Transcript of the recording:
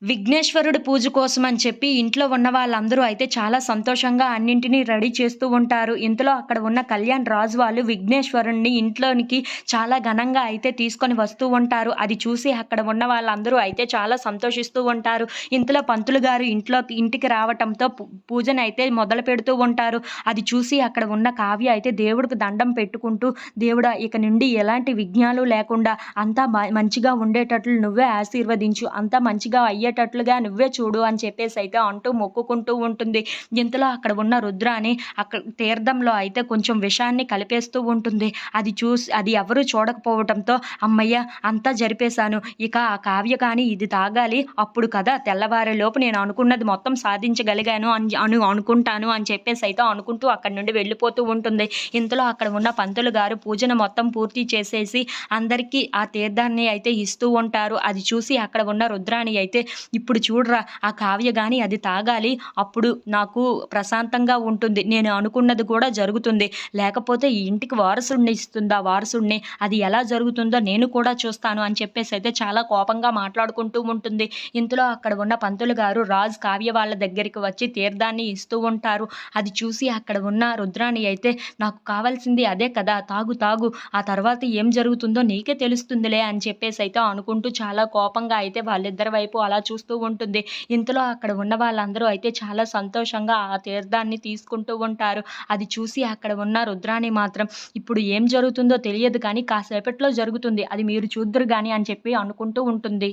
విఘ్నేశ్వరుడి పూజ కోసమని చెప్పి ఇంట్లో ఉన్న వాళ్ళందరూ అయితే చాలా సంతోషంగా అన్నింటిని రెడీ చేస్తూ ఉంటారు. ఇంతలో అక్కడ ఉన్న కళ్యాణ్ రాజు వాళ్ళు విఘ్నేశ్వరుడిని ఇంట్లోనికి చాలా ఘనంగా అయితే తీసుకొని వస్తూ ఉంటారు. అది చూసి అక్కడ ఉన్న వాళ్ళందరూ అయితే చాలా సంతోషిస్తూ ఉంటారు. ఇంతలో పంతులు గారు ఇంటికి రావటంతో పూజనైతే మొదలుపెడుతూ ఉంటారు. అది చూసి అక్కడ ఉన్న కావ్య అయితే దేవుడికి దండం పెట్టుకుంటూ, దేవుడా ఇక నుండి ఎలాంటి విఘ్నాలు లేకుండా అంతా మంచిగా ఉండేటట్లు నువ్వే ఆశీర్వదించు. అంతా మంచిగా అయ్యేటట్లుగా నువ్వే చూడు అని చెప్పేసైతే అంటూ మొక్కుకుంటూ ఉంటుంది. ఇంతలో అక్కడ ఉన్న రుద్రాని అక్కడ తీర్థంలో అయితే కొంచెం విషాన్ని కలిపేస్తూ ఉంటుంది. అది ఎవరు చూడకపోవటంతో హమ్మయ్య! అంతా జరిపేశాను. ఇక ఆ కావ్య కానీ ఇది తాగాలి. అప్పుడు కదా తెల్లవారేలోపు నేను అనుకున్నది మొత్తం సాధించగలిగాను అనుకుంటాను అని చెప్పేసైతే అనుకుంటూ అక్కడి నుండి వెళ్ళిపోతూ ఉంటుంది. ఇంతలో అక్కడ ఉన్న పంతులు గారు పూజను మొత్తం పూర్తి చేసేసి అందరికీ ఆ తీర్థాన్ని అయితే ఇస్తూ ఉంటారు. అది చూసి అక్కడ ఉన్న రుద్రాణి అయితే, ఇప్పుడు చూడరా ఆ కావ్య గాని అది తాగాలి. అప్పుడు నాకు ప్రశాంతంగా ఉంటుంది. నేను అనుకున్నది కూడా జరుగుతుంది. లేకపోతే ఈ ఇంటికి వారసుడిని ఇస్తుందా వారసుడిని. అది ఎలా జరుగుతుందో నేను కూడా చూస్తాను అని చెప్పేసైతే చాలా కోపంగా మాట్లాడుకుంటూ ఉంటుంది. ఇంతలో అక్కడ ఉన్న పంతులు గారు రాజ్ కావ్య వాళ్ళ దగ్గరికి వచ్చి తీర్థాన్ని ఇస్తూ ఉంటారు. అది చూసి అక్కడ ఉన్న రుద్రాణి అయితే, నాకు కావాల్సింది అదే కదా! తాగు తాగు. ఆ తర్వాత ఏం జరుగుతుందో నీకే తెలుస్తుందిలే అని చెప్పేసైతే అనుకుంటూ చాలా కోపంగా అయితే వాళ్ళిద్దరి వైపు అలా చూస్తూ ఉంటుంది. ఇంతలో అక్కడ ఉన్న వాళ్ళందరూ అయితే చాలా సంతోషంగా ఆ తీర్థాన్ని తీసుకుంటూ ఉంటారు. అది చూసి అక్కడ ఉన్న రుద్రాణి మాత్రం, ఇప్పుడు ఏం జరుగుతుందో తెలియదు కానీ కాసేపట్లో జరుగుతుంది. అది మీరు చూద్దురు గాని అని చెప్పి అనుకుంటూ ఉంటుంది.